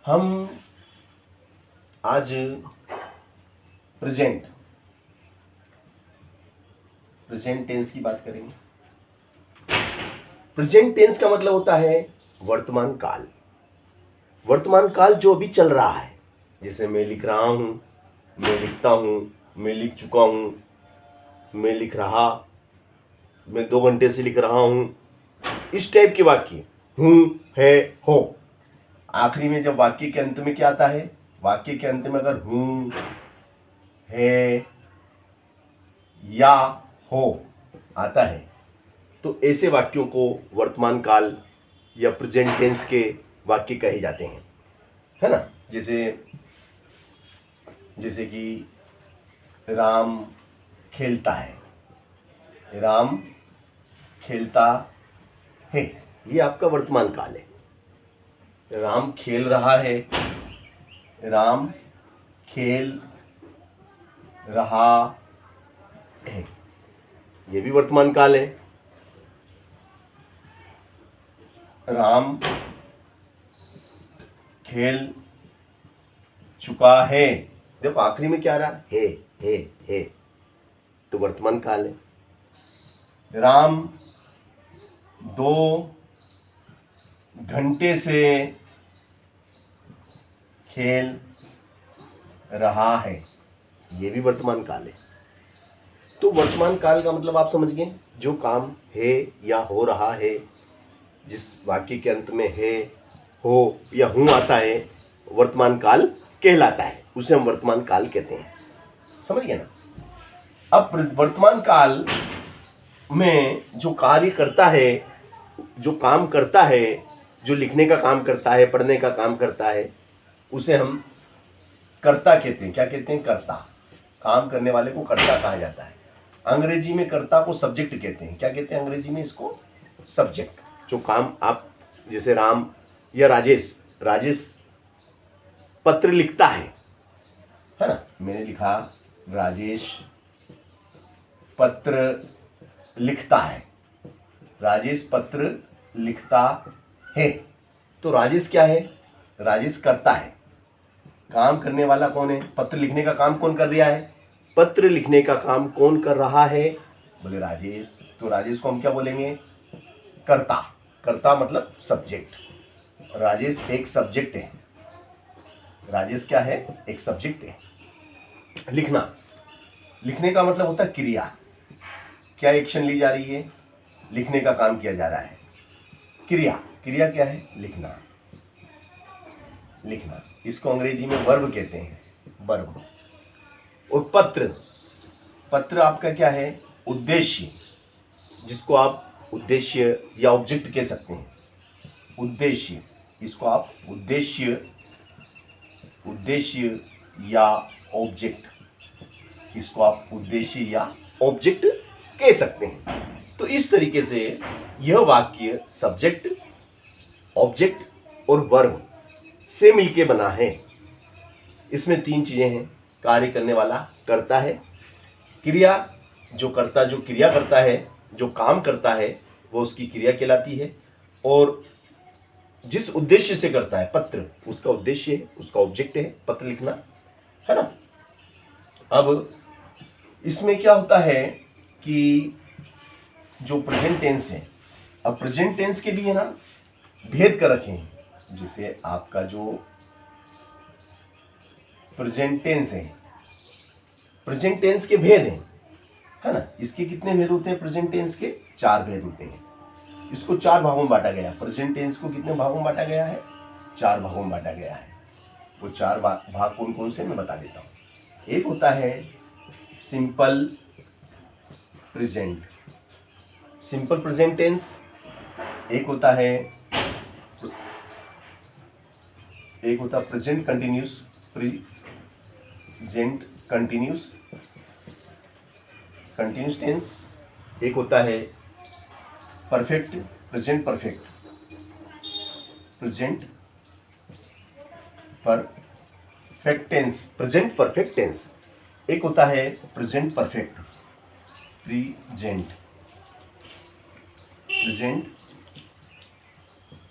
हम आज present tense की बात करेंगे। प्रेजेंट टेंस का मतलब होता है वर्तमान काल। वर्तमान काल जो अभी चल रहा है, जैसे मैं लिख रहा हूं, मैं लिखता हूं, मैं लिख चुका हूं, मैं लिख रहा, मैं 2 घंटे से लिख रहा हूं, इस टाइप के वाक्य हूं, है, हो। आखिरी में जब वाक्य के अंत में क्या आता है, वाक्य के अंत में अगर हूं, है या हो आता है तो ऐसे वाक्यों को वर्तमान काल या प्रेजेंट टेंस के वाक्य कहे जाते हैं, है ना। जैसे कि राम खेलता है, राम खेलता है, ये आपका वर्तमान काल है। राम खेल रहा है, राम खेल रहा है, ये भी वर्तमान काल है। राम खेल चुका है, देखो आखिरी में क्या रहा, है, तो वर्तमान काल है। राम 2 घंटे से खेल रहा है, ये भी वर्तमान काल है। तो वर्तमान काल का मतलब आप समझ गए, जो काम है या हो रहा है, जिस वाक्य के अंत में है, हो या हूं आता है, वर्तमान काल कहलाता है, उसे हम वर्तमान काल कहते हैं। समझ गए ना। अब वर्तमान काल में जो कार्य करता है, जो काम करता है, जो लिखने का काम करता है, पढ़ने का काम करता है, उसे हम कर्ता कहते हैं। क्या कहते हैं? कर्ता। काम करने वाले को कर्ता कहा जाता है। अंग्रेजी में कर्ता को सब्जेक्ट कहते हैं। क्या कहते हैं अंग्रेजी में इसको? सब्जेक्ट। जो काम आप, जैसे राम या राजेश पत्र लिखता है ना। मैंने लिखा राजेश पत्र लिखता है, राजेश पत्र लिखता है। तो राजेश क्या है? राजेश करता है। काम करने वाला कौन है? पत्र लिखने का काम कौन कर रहा है? पत्र लिखने का काम कौन कर रहा है? बोले राजेश। तो राजेश को हम क्या बोलेंगे? कर्ता। कर्ता मतलब सब्जेक्ट। राजेश एक सब्जेक्ट है। राजेश क्या है? एक सब्जेक्ट है। लिखना, लिखने का मतलब होता है क्रिया। क्या एक्शन ली जा रही है? लिखने का काम किया जा रहा है। क्रिया, क्रिया क्या है? लिखना। लिखना, इसको अंग्रेजी में वर्ब कहते हैं, वर्ब। और पत्र, पत्र आपका क्या है? उद्देश्य, जिसको आप उद्देश्य या ऑब्जेक्ट कह सकते हैं। उद्देश्य, इसको आप उद्देश्य या ऑब्जेक्ट, इसको आप उद्देश्य या ऑब्जेक्ट कह सकते हैं। तो इस तरीके से यह वाक्य सब्जेक्ट, ऑब्जेक्ट और वर्ब से मिलके बना है। इसमें 3 चीजें हैं। कार्य करने वाला करता है, क्रिया, जो करता जो क्रिया करता है, जो काम करता है, वो उसकी क्रिया कहलाती है। और जिस उद्देश्य से करता है, पत्र, उसका उद्देश्य है, उसका ऑब्जेक्ट है पत्र लिखना, है ना। अब इसमें क्या होता है कि जो प्रेजेंट टेंस है, अब प्रेजेंट टेंस के भी है ना भेद कर रखे हैं। जैसे आपका जो प्रेजेंट टेंस है, प्रेजेंट टेंस के भेद हैं, है ना। इसके कितने भेद होते हैं? प्रेजेंट टेंस के 4 भेद होते हैं। इसको 4 भागों में बांटा गया। प्रेजेंट टेंस को कितने भागों में बांटा गया है? 4 भागों में बांटा गया है। वो 4 भाग कौन कौन से मैं बता देता हूं। एक होता है simple present, simple present tense. एक होता present continuous, present continuous tense. एक होता है perfect, present perfect, present perfect tense, present perfect tense. एक होता है present perfect, present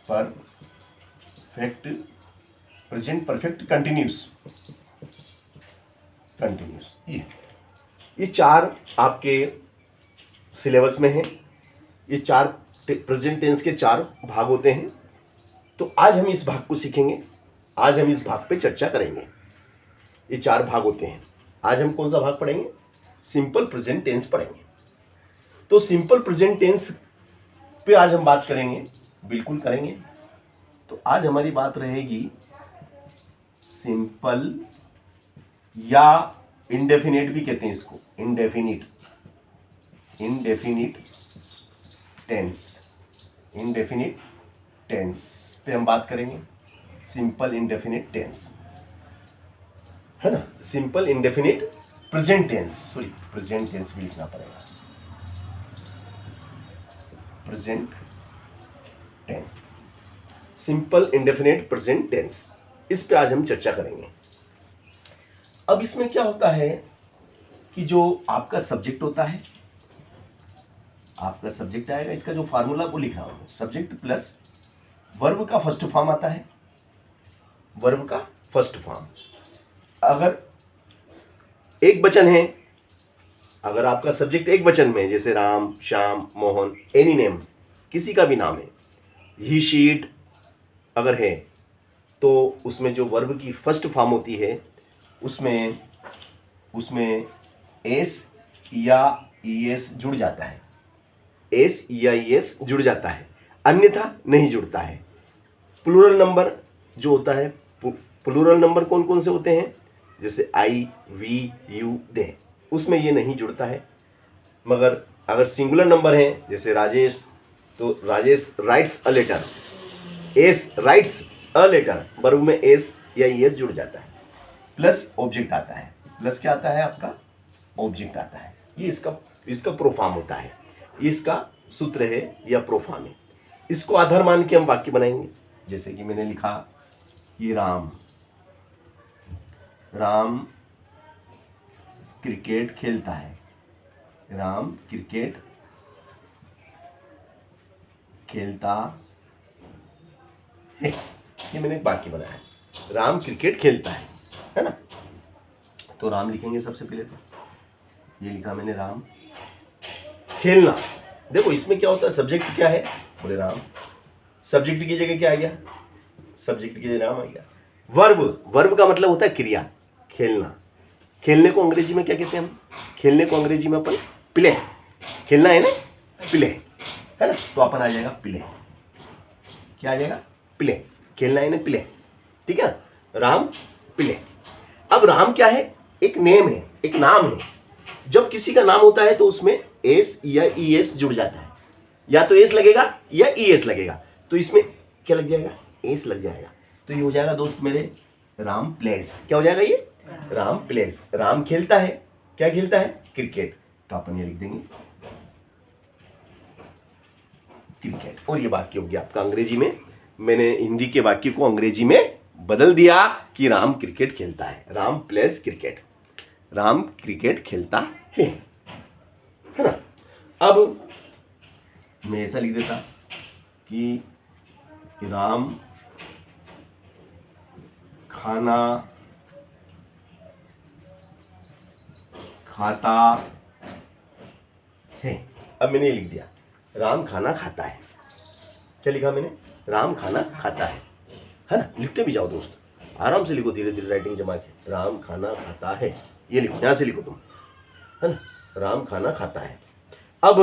perfect present perfect continuous, ये चार आपके सिलेबस में है। ये चार प्रेजेंट टेंस के चार भाग होते हैं। तो आज हम इस भाग को सीखेंगे, आज हम इस भाग पे चर्चा करेंगे। ये चार भाग होते हैं। आज हम कौन सा भाग पढ़ेंगे? सिंपल प्रेजेंट टेंस पढ़ेंगे। तो सिंपल प्रेजेंट टेंस पे आज हम बात करेंगे, बिल्कुल करेंगे। तो आज हमारी बात रहेगी सिंपल या इंडेफिनिट भी कहते हैं इसको, इंडेफिनिट टेंस पे हम बात करेंगे। सिंपल इंडेफिनिट टेंस है ना, simple indefinite present tense, sorry present tense भी लिखना पड़ेगा, present tense, simple indefinite present tense, इस पे आज हम चर्चा करेंगे। अब इसमें क्या होता है कि जो आपका सब्जेक्ट होता है, आपका सब्जेक्ट आएगा, इसका जो फार्मूला को लिख रहा हूं, सब्जेक्ट प्लस वर्ब का फर्स्ट फॉर्म आता है, वर्ब का फर्स्ट फॉर्म। अगर एक वचन है, अगर आपका सब्जेक्ट एक वचन में, जैसे राम, श्याम, मोहन, एनी नेम, किसी का भी नाम है, ही, शी, इट अगर है, तो उसमें जो वर्ब की फर्स्ट फॉर्म होती है उसमें एस या ईएस जुड़ जाता है, एस या ईएस जुड़ जाता है, अन्यथा नहीं जुड़ता है। प्लूरल नंबर जो होता है, प्लूरल नंबर कौन कौन से होते हैं, जैसे आई, वी, यू, दे, उसमें ये नहीं जुड़ता है। मगर अगर सिंगुलर नंबर है, जैसे राजेश, तो Rajesh writes a letter, S writes a letter, verb में एस या ईएस जुड़ जाता है। प्लस ऑब्जेक्ट आता है, प्लस क्या आता है आपका? ऑब्जेक्ट आता है। ये इसका प्रोफार्म होता है, ये इसका सूत्र है या प्रोफार्म है। इसको आधार मान के हम वाक्य बनाएंगे। जैसे कि मैंने लिखा ये राम क्रिकेट खेलता है, राम क्रिकेट खेलता है, ये मैंने एक वाक्य बनाया है, राम क्रिकेट खेलता है ना। तो राम लिखेंगे सबसे पहले, तो ये लिखा मैंने राम, खेलना, देखो इसमें क्या होता है, सब्जेक्ट क्या है, बोले राम, सब्जेक्ट की जगह क्या आ गया, सब्जेक्ट की जगह राम आ गया। वर्ब का मतलब होता है क्रिया, खेलना। खेलने को अंग्रेजी में क्या कहते हैं हम? खेलने को अंग्रेजी में अपन प्ले, खेलना है ना, प्ले है ना, तो अपन आ जाएगा प्ले, क्या आ जाएगा? प्ले, खेलना है ना, प्ले, ठीक है ना, राम प्ले। अब राम क्या है? एक नेम है, एक नाम है। जब किसी का नाम होता है तो उसमें एस या ईएस जुड़ जाता है, या तो एस लगेगा या ईएस लगेगा, तो इसमें क्या लग जाएगा? एस लग जाएगा। तो ये हो जाएगा दोस्त मेरे राम प्लेस, क्या हो जाएगा ये? राम प्लेस। राम खेलता है, क्या खेलता है? क्रिकेट, तो अपन ये लिख देंगे क्रिकेट। और ये वाक्य हो गया आपका अंग्रेजी में, मैंने हिंदी के वाक्य को अंग्रेजी में बदल दिया कि राम क्रिकेट खेलता है, Ram place cricket, Ram cricket खेलता है ना। अब मैं ऐसा लिख देता कि राम खाना खाता है। अब मैंने ये लिख दिया राम खाना खाता है, क्या लिखा मैंने? राम खाना खाता है ना। लिखते भी जाओ दोस्त, आराम से लिखो, धीरे धीरे राइटिंग जमा के, राम खाना खाता है, ये लिखो, यहां से लिखो तुम, है ना, राम खाना खाता है। अब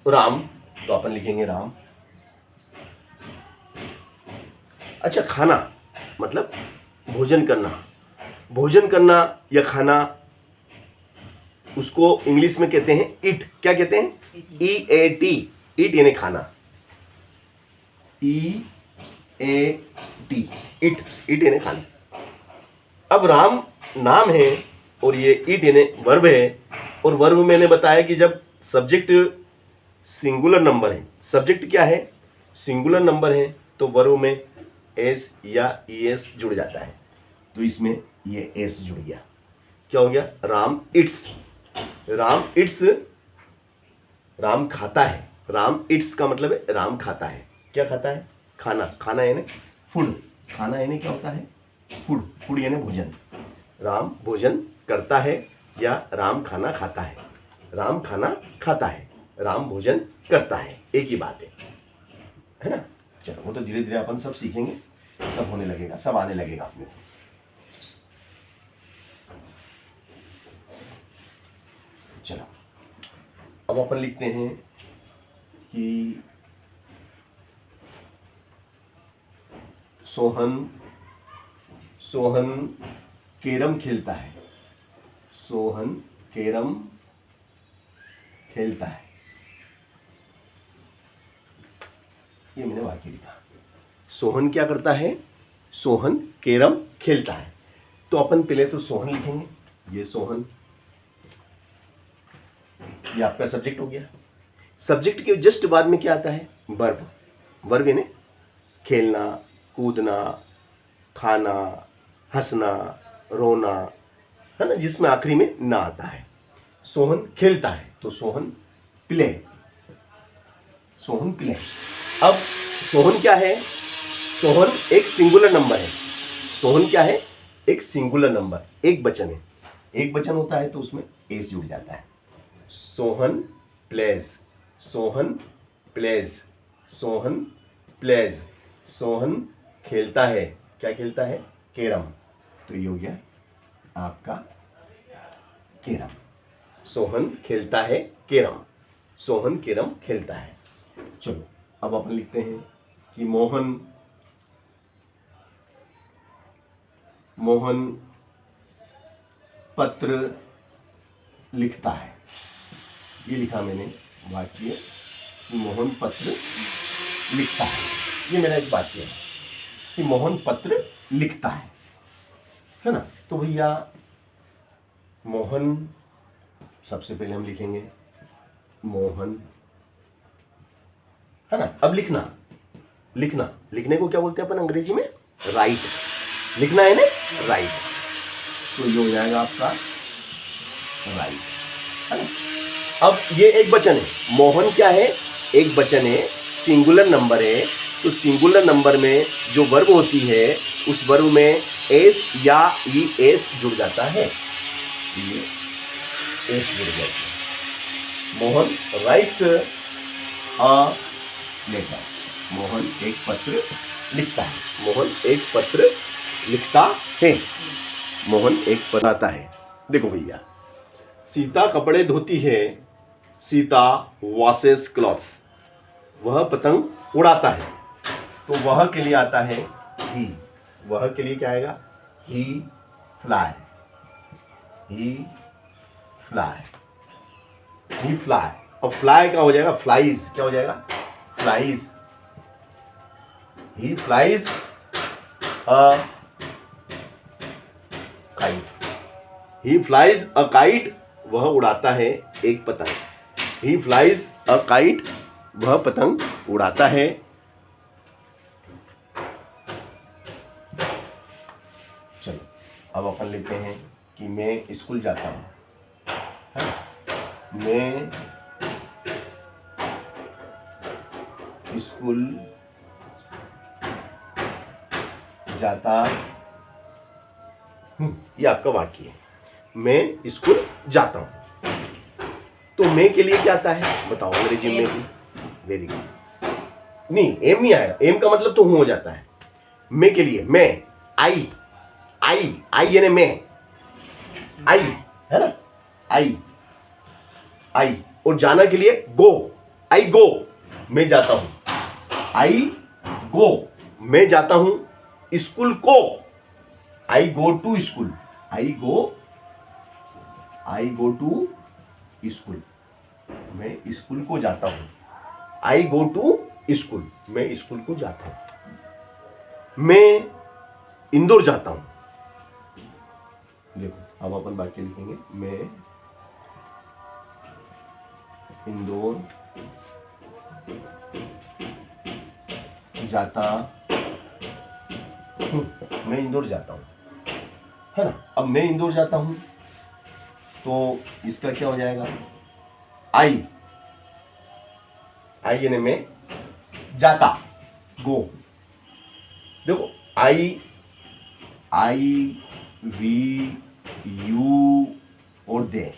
राम, तो अपन लिखेंगे राम, अच्छा खाना मतलब भोजन करना, भोजन करना या खाना, उसको इंग्लिश में कहते हैं ईट, क्या कहते हैं? EAT, ईट यानी खाना, EAT, ईट यानी खाना। अब राम नाम है और ये ईट यानी वर्ब है, और वर्ब मैंने बताया कि जब सब्जेक्ट सिंगुलर नंबर है, सब्जेक्ट क्या है? सिंगुलर नंबर है, तो वर्ब में एस या ईएस जुड़ जाता है, तो इसमें ये एस जुड़ गया, क्या हो गया? राम इट्स, राम इट्स, राम खाता है, राम इट्स का मतलब है राम खाता है, क्या खाता है? खाना, खाना यानी फूड, खाना यानी क्या होता है? फूड, फूड यानी भोजन। राम भोजन करता है या राम खाना खाता है? राम खाना खाता है, राम भोजन करता है, एक ही बात है ना। चलो वो तो धीरे धीरे अपन सब सीखेंगे, सब होने लगेगा, सब आने लगेगा अपने को। चलो अब अपन लिखते हैं कि सोहन कैरम खेलता है। सोहन कैरम खेलता है, ये मैंने वाक्य लिखा। सोहन क्या करता है? सोहन कैरम खेलता है। तो अपन पहले तो सोहन लिखेंगे, ये सोहन, ये आपका सब्जेक्ट हो गया। सब्जेक्ट के जस्ट बाद में क्या आता है? वर्ब। वर्ब यानी खेलना, कूदना, खाना, हंसना, रोना, है ना, जिसमें आखिरी में ना आता है। सोहन खेलता है तो सोहन प्ले, सोहन प्ले। अब सोहन क्या है? सोहन एक सिंगुलर नंबर है। सोहन क्या है? एक सिंगुलर नंबर, एक वचन है। एक वचन होता है तो उसमें एस जुड़ जाता है। Sohan plays, Sohan plays, Sohan plays. Sohan खेलता है, क्या खेलता है? कैरम। तो ये हो गया आपका कैरम। सोहन खेलता है कैरम, सोहन कैरम खेलता है। चलो अब अपन लिखते हैं कि मोहन पत्र लिखता है। ये लिखा मैंने वाक्य कि मोहन पत्र लिखता है। ये मेरा एक वाक्य है कि मोहन पत्र लिखता है ना। तो भैया मोहन, सबसे पहले हम लिखेंगे मोहन, है ना। अब लिखना, लिखने को क्या बोलते हैं अपन अंग्रेजी में? राइट। लिखना है ना, राइट। तो ये हो जाएगा आपका राइट, है ना। अब ये एक वचन है। मोहन क्या है? एक वचन है, सिंगुलर नंबर है। तो सिंगुलर नंबर में जो वर्ब होती है उस वर्ब में एस या ई एस जुड़ जाता है। ये एस जुड़ जाता है। Mohan writes a letter. Mohan एक पत्र लिखता है। मोहन एक पत्र लिखता है। मोहन एक पत्र आता है। देखो भैया, सीता कपड़े धोती है। Sita washes clothes. वह पतंग उड़ाता है। तो वह के लिए आता है ही। वह के लिए क्या आएगा? ही फ्लाई, ही फ्लाई, ही फ्लाई। अब फ्लाई क्या हो जाएगा? फ्लाइज। क्या हो जाएगा? Flies. He flies a kite. He flies a kite, वह उड़ाता है एक पतंग। ही फ्लाइज अ काइट, वह पतंग उड़ाता है। चलो अब अपन लिखते हैं कि मैं स्कूल जाता हूँ, है ना? मैं स्कूल जाता हूँ। ये आपका वाक्य है, मैं स्कूल जाता हूँ। तो मैं के लिए क्या आता है बताओ अंग्रेजी में ही? Very good. नहीं, एम नहीं आएगा। एम का मतलब तो हूं हो जाता है। मैं के लिए मैं, आई, आई, आई यानी मैं, आई, है ना, आई, आई। और जाना के लिए गो, आई गो, मैं जाता हूं। आई गो, मैं जाता हूं स्कूल को। I go to school, I go to school, मैं स्कूल को जाता हूं। आई गो टू स्कूल, मैं स्कूल को जाता हूं। मैं इंदौर जाता हूं। देखो अब अपन वाक्य लिखेंगे, मैं इंदौर जाता हूं। मैं इंदौर जाता हूं, है ना। अब मैं इंदौर जाता हूं तो इसका क्या हो जाएगा? आई, आई यानी मैं, जाता, गो। देखो आई आई, वी, यू और दे,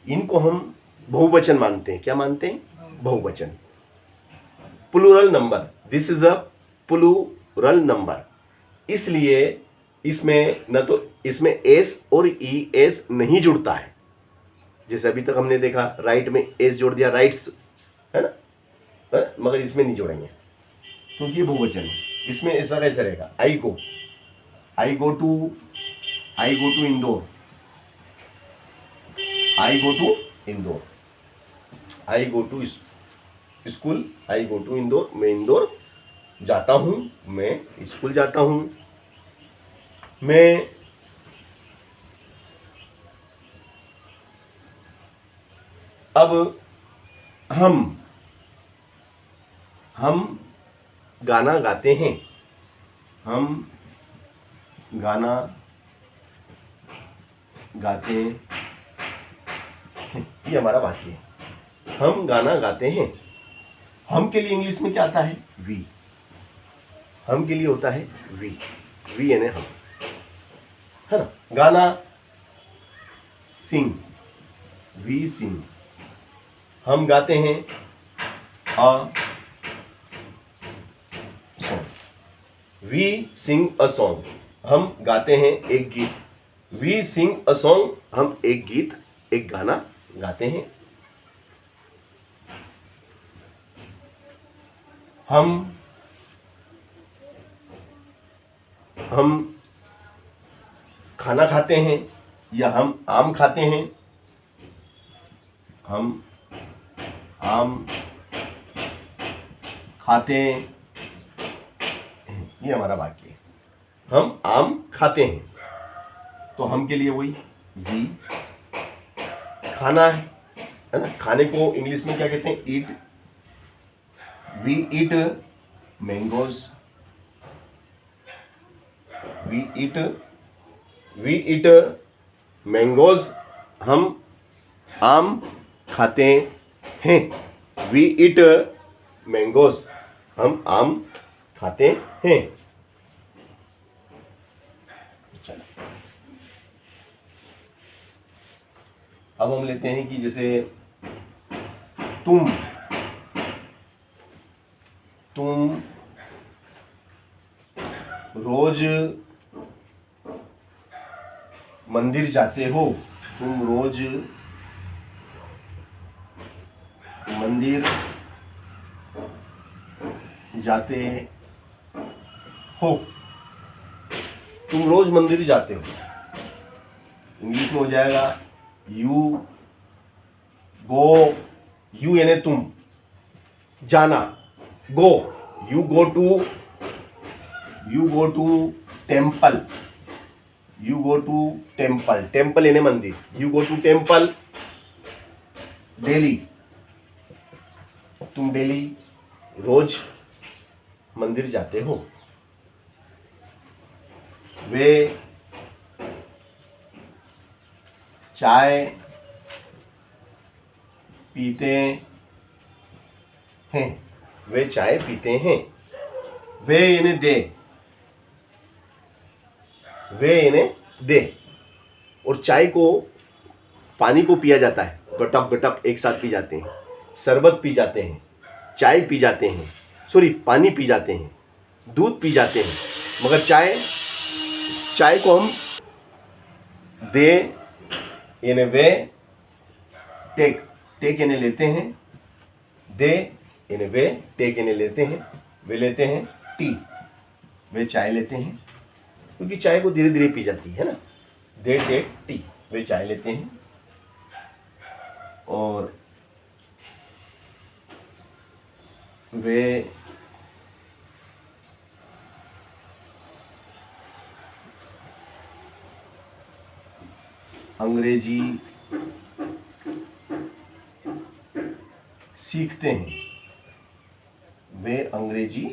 इनको हम बहुवचन मानते हैं। क्या मानते हैं? बहुवचन। Plural number, this is a plural number, इसलिए इसमें न तो इसमें एस और ई एस नहीं जुड़ता है। जैसे अभी तक हमने देखा राइट में एस जोड़ दिया, राइट्स, है ना, है? मगर इसमें नहीं जोड़ेंगे क्योंकि ये बहुवचन है। इसमें ऐसा कैसे रहेगा? I go to Indore, I go to Indore, I go to school, I go to Indore, मैं इंदौर जाता हूं, मैं स्कूल जाता हूं। मैं अब हम गाना गाते हैं, हम गाना गाते हैं, ये हमारा वाक्य है। हम गाना गाते हैं। हम के लिए इंग्लिश में क्या आता है? वी। हम के लिए होता है वी यानी हम, है ना। गाना सिंग, वी सिंग। हम गाते हैं a song, we sing a song. हम गाते हैं एक गीत, वी सिंग अ सॉन्ग। हम एक गीत, एक गाना गाते हैं। हम खाना खाते हैं या हम आम खाते हैं। हम आम खाते हैं, ये हमारा वाक्य है। हम आम खाते हैं, तो हम के लिए वही वी। खाना है ना, खाने को इंग्लिश में क्या कहते हैं? Eat. We eat mangoes, we eat mangoes. हम आम खाते हैं, वी ईट मैंगोज। हम आम खाते हैं। चलो अब हम लेते हैं कि जैसे तुम रोज मंदिर जाते हो, तुम रोज मंदिर जाते हो, तुम रोज मंदिर जाते हो। इंग्लिश में हो जाएगा यू गो, यू यानी तुम, जाना, go, you go to temple, you go to temple, temple यानी मंदिर, you go to temple daily, तुम डेली रोज मंदिर जाते हो। वे चाय पीते हैं, वे चाय पीते हैं। वे यानी दे, वे यानी दे। और चाय को, पानी को पिया जाता है, गटक गटक एक साथ पी जाते हैं। शरबत पी जाते हैं, चाय पी जाते हैं, सॉरी पानी पी जाते हैं, दूध पी जाते हैं। मगर चाय को हम दे यानी वे, टेक यानी लेते हैं, दे यानी वे, टेक यानी लेते हैं, वे लेते हैं टी, वे चाय लेते हैं, क्योंकि चाय को धीरे धीरे पी जाती है ना। दे टेक टी, वे चाय लेते हैं। और वे अंग्रेजी सीखते हैं, वे अंग्रेजी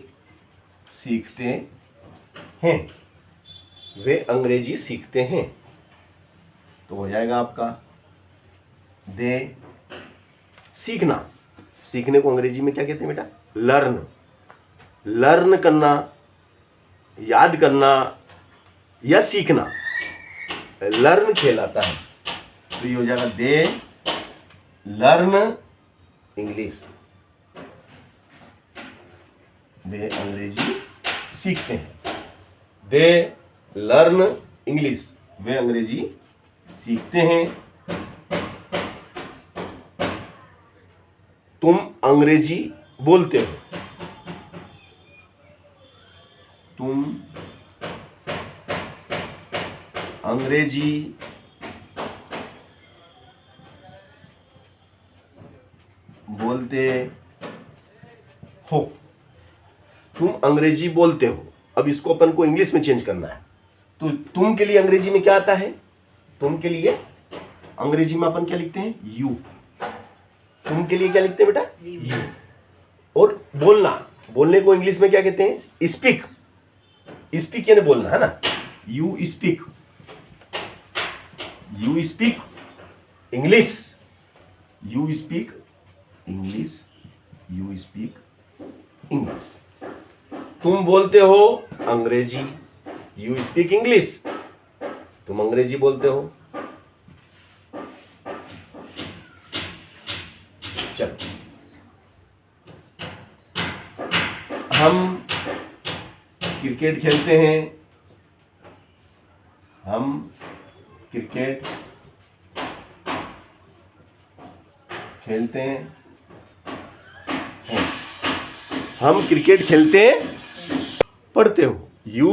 सीखते हैं, वे अंग्रेजी सीखते हैं। तो हो जाएगा आपका दे, सीखना, सीखने को अंग्रेजी में क्या कहते हैं बेटा? लर्न, लर्न करना याद करना या सीखना, लर्न कहलाता है। तो ये हो जाएगा दे लर्न इंग्लिश, वे अंग्रेजी सीखते हैं। दे लर्न इंग्लिश, वे अंग्रेजी सीखते हैं। तुम अंग्रेजी बोलते हो, तुम अंग्रेजी बोलते हो, तुम अंग्रेजी बोलते हो। अब इसको अपन को इंग्लिश में चेंज करना है। तो तुम के लिए अंग्रेजी में क्या आता है? तुम के लिए अंग्रेजी में अपन क्या लिखते हैं? यू। तुम के लिए क्या लिखते हैं बेटा? यू। और बोलना, बोलने को इंग्लिश में क्या कहते हैं? स्पीक। स्पीक यानी बोलना, है ना? You speak, you speak English, you speak English, you speak English. तुम बोलते हो अंग्रेजी, यू स्पीक इंग्लिश, तुम अंग्रेजी बोलते हो। चलो, हम क्रिकेट खेलते हैं, हम क्रिकेट खेलते हैं, हम क्रिकेट खेलते हैं, पढ़ते हो। यू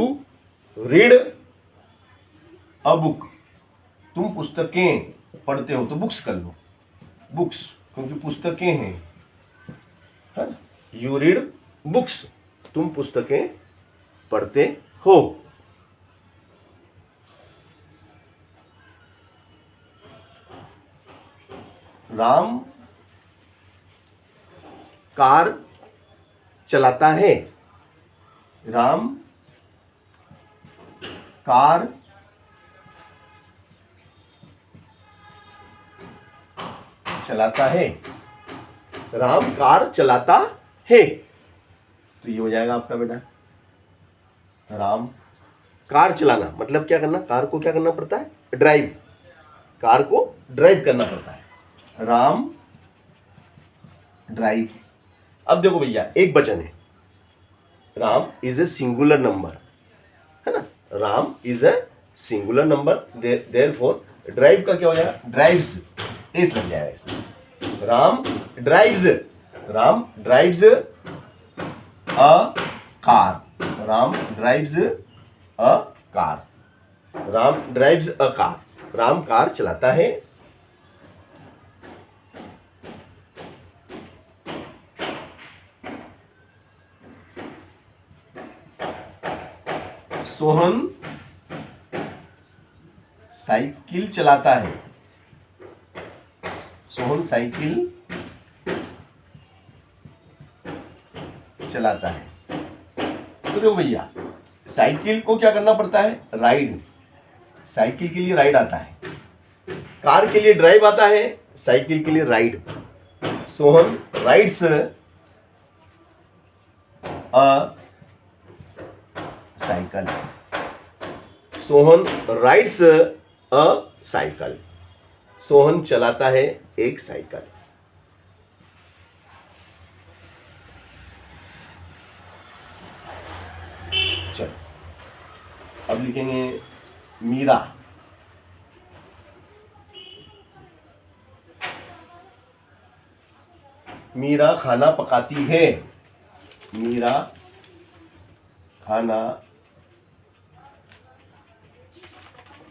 रीड अ बुक, तुम पुस्तकें पढ़ते हो, तो बुक्स कर लो, बुक्स, क्योंकि पुस्तकें हैं, है ना? यू रीड बुक्स, तुम पुस्तकें पढ़ते हो। राम कार चलाता है, राम कार चलाता है, राम कार चलाता है। तो ये हो जाएगा आपका बेटा राम कार चलाना, मतलब क्या करना? कार को क्या करना पड़ता है? ड्राइव, कार को ड्राइव करना पड़ता है। राम ड्राइव। अब देखो भैया, एक वचन है, Ram is a singular number, है ना? Ram is a singular number, therefore drive का क्या हो जाएगा? ड्राइव्स, एस लग जाएगा इसमें। Ram drives, Ram drives a car, Ram drives a car, Ram drives a car, Ram car चलाता है। सोहन साइकिल चलाता है, सोहन साइकिल चलाता है। तो देखो भैया, साइकिल को क्या करना पड़ता है? राइड, साइकिल के लिए राइड आता है, कार के लिए ड्राइव आता है, साइकिल के लिए राइड। सोहन राइड्स अ साइकिल, सोहन राइड्स अ साइकिल, सोहन चलाता है एक साइकिल। चलो, अब लिखेंगे मीरा, मीरा खाना पकाती है, मीरा खाना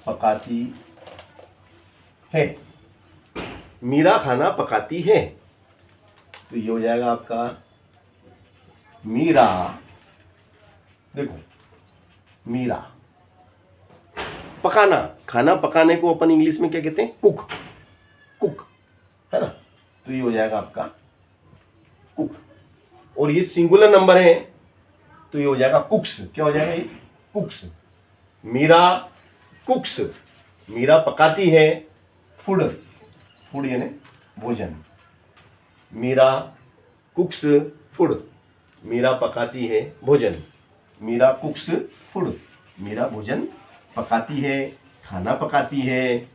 पकाती है, मीरा खाना पकाती है। तो ये हो जाएगा आपका मीरा। देखो, मीरा पकाना, खाना पकाने को अपन इंग्लिश में क्या कहते हैं? कुक, कुक, है ना? तो ये हो जाएगा आपका कुक, और ये सिंगुलर नंबर है, तो ये हो जाएगा कुक्स। क्या हो जाएगा? ये कुक्स। मीरा कुक्स, मीरा पकाती है फूड, फूड यानी भोजन, मीरा कुक्स फूड, मीरा पकाती है भोजन। मीरा कुक्स फूड, मीरा भोजन पकाती है, खाना पकाती है।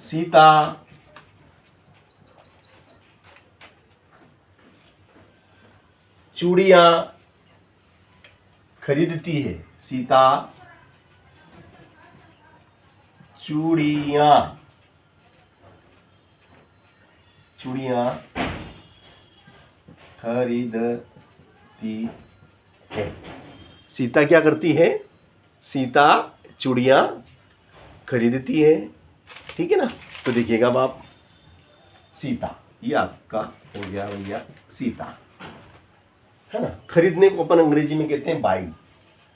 सीता चूड़ियां खरीदती है, सीता चूड़ियां चूड़ियां खरीदती है। सीता क्या करती है? सीता चूड़ियां खरीदती है। ठीक है ना? तो देखिएगा अब आप, सीता, ये आपका हो गया भैया सीता, है ना। खरीदने को अपन अंग्रेजी में कहते हैं बाई।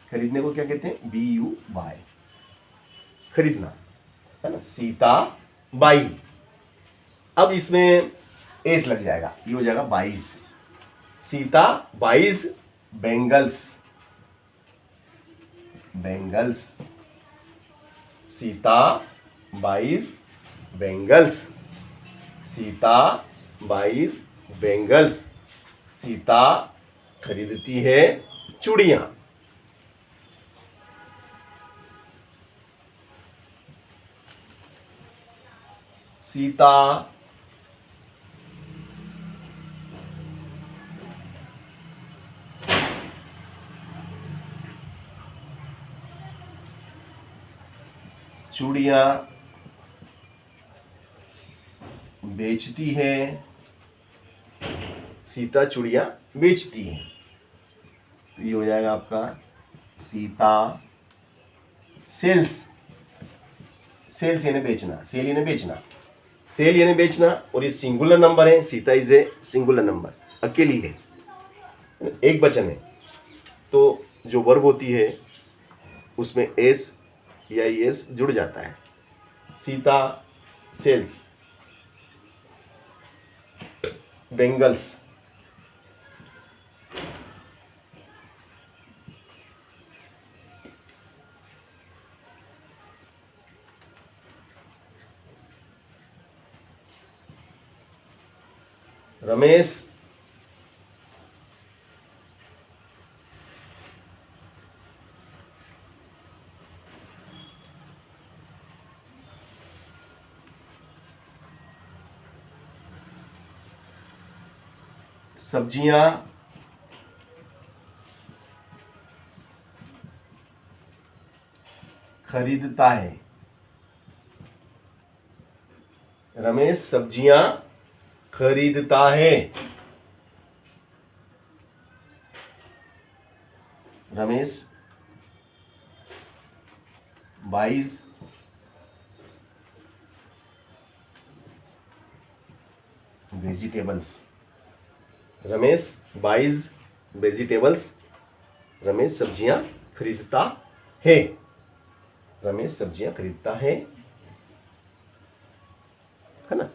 खरीदने को क्या कहते हैं? BUY, खरीदना, है ना। सीता बाई। अब इसमें एस लग जाएगा, ये हो जाएगा 22। Sita 22 bangles, bangles, Sita 22 bangles, Sita 22 bangles. Sita खरीदती है चूड़ियां। सीता चूड़ियां बेचती है, सीता चूड़ियां बेचती है। तो ये हो जाएगा आपका सीता सेल्स, सेल्स यानी बेचना, सेल यानी बेचना, सेल यानी बेचना। और ये सिंगुलर नंबर है, Sita is a singular number, अकेली है, एक वचन है। तो जो वर्ब होती है उसमें एस या एस जुड़ जाता है। सीता सेल्स बेंगल्स, रमेश सब्जियां खरीदता है। रमेश सब्जियां खरीदता है। रमेश 22 वेजिटेबल्स, रमेश 22 वेजिटेबल्स, रमेश सब्जियां खरीदता है, रमेश सब्जियां खरीदता है ना।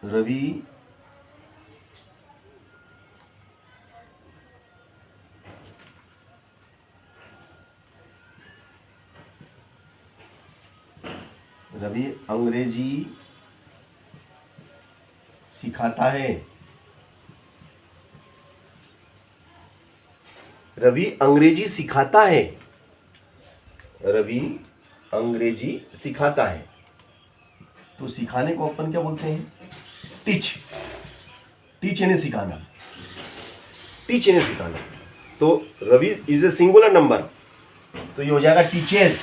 रवि रवि अंग्रेजी सिखाता है। रवि अंग्रेजी सिखाता है, रवि अंग्रेजी सिखाता है। तो सिखाने को अपन क्या बोलते हैं? टीच, टीच यानी सिखाना, टीच यानी सिखाना। तो Ravi is a singular number, तो ये हो जाएगा teaches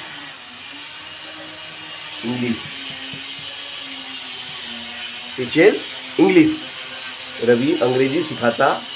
English, teaches English. Ravi अंग्रेजी सिखाता